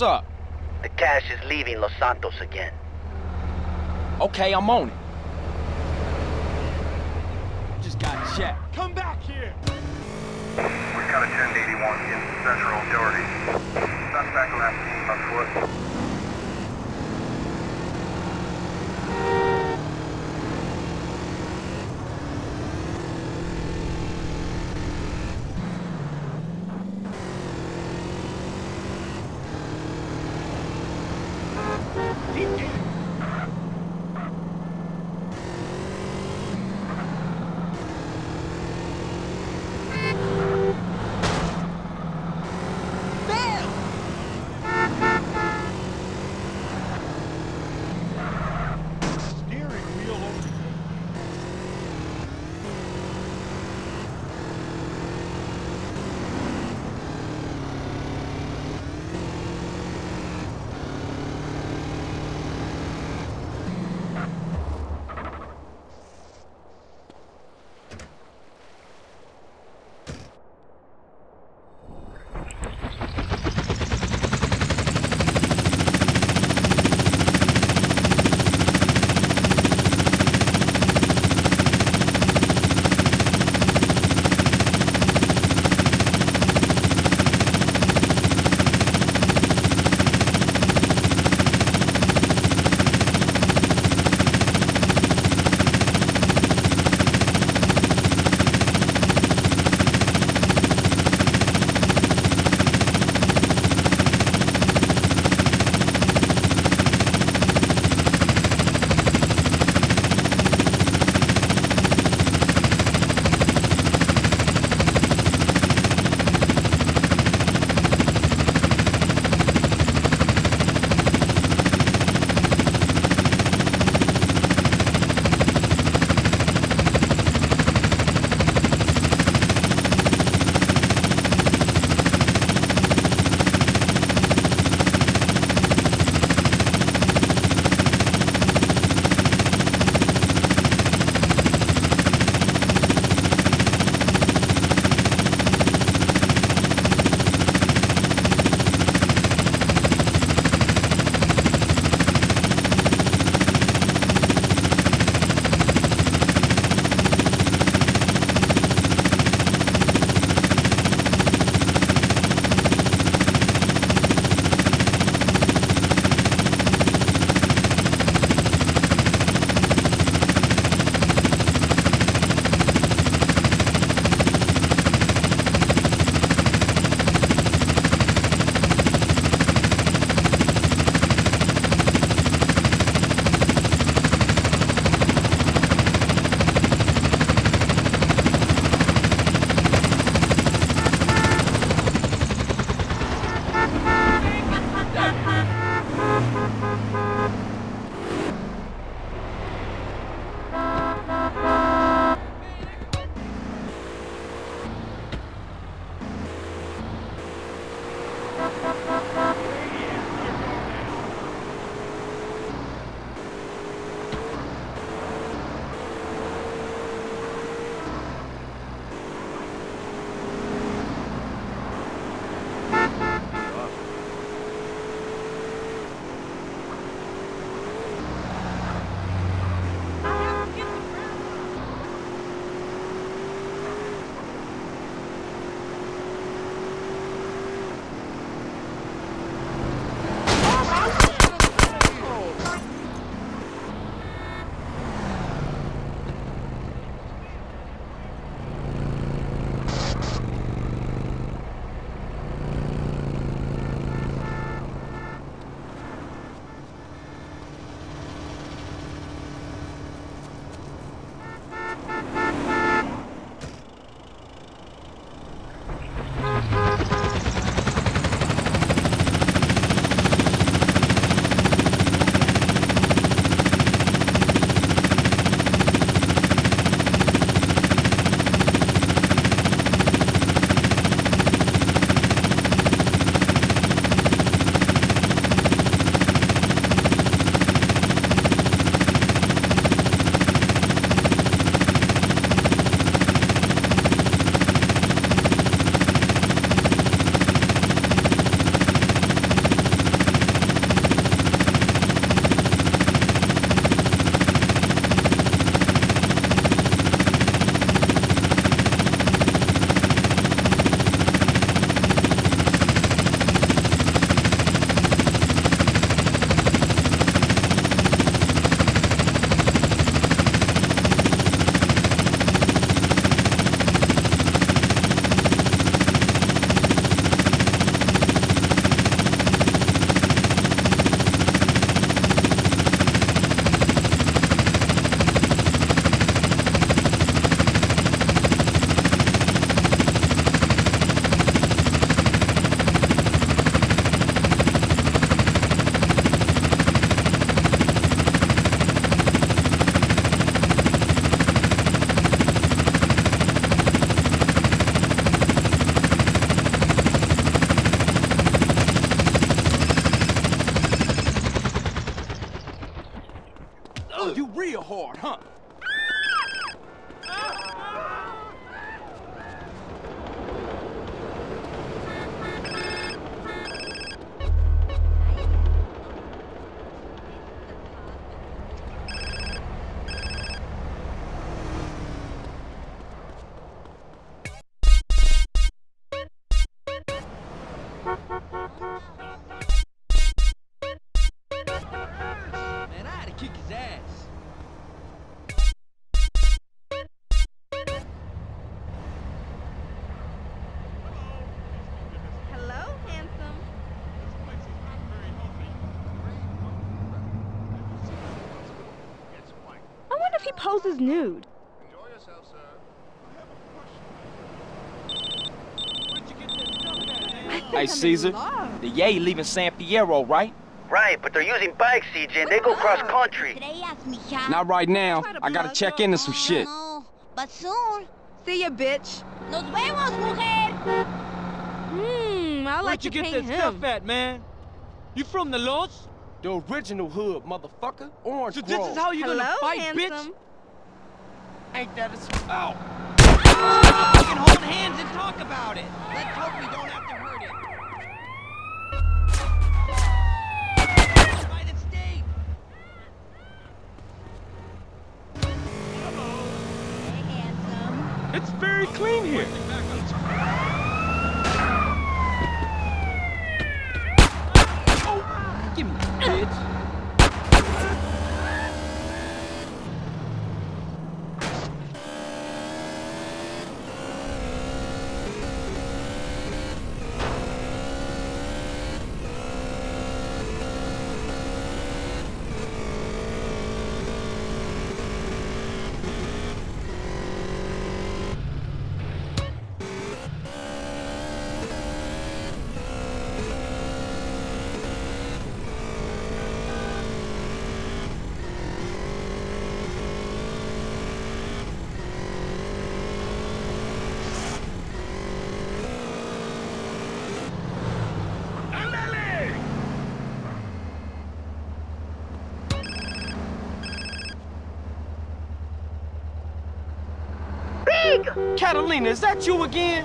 up? The cash is leaving Los Santos again. Okay, I'm on it. Just got checked. Come back here! We've got a 1081 in Central Doherty. Suspect left on foot. hard, huh? Man, I had to kick his ass. Hello, handsome. I wonder if he poses nude. Enjoy yourself, sir. Where'd you get that stuff at, man? I think Hey, I'm in Caesar, love. the Yay leaving San Fierro, right? Right, but they're using bikes, CJ, and they go cross-country. Not right now. I gotta check into some shit. No, but soon. See ya, bitch. Nos vemos, mujer. I like Where'd to you get paint that him. stuff at, man? You from the Los? The original hood, motherfucker. Orange So this Grove. is how you Hello, gonna fight, handsome. Ain't that a... Oh! We can hold hands and talk about it. Let's hope we don't have to hurt him. United States. Hey, handsome. It's very clean here. Oh! Give me, bitch. Catalina, is that you again?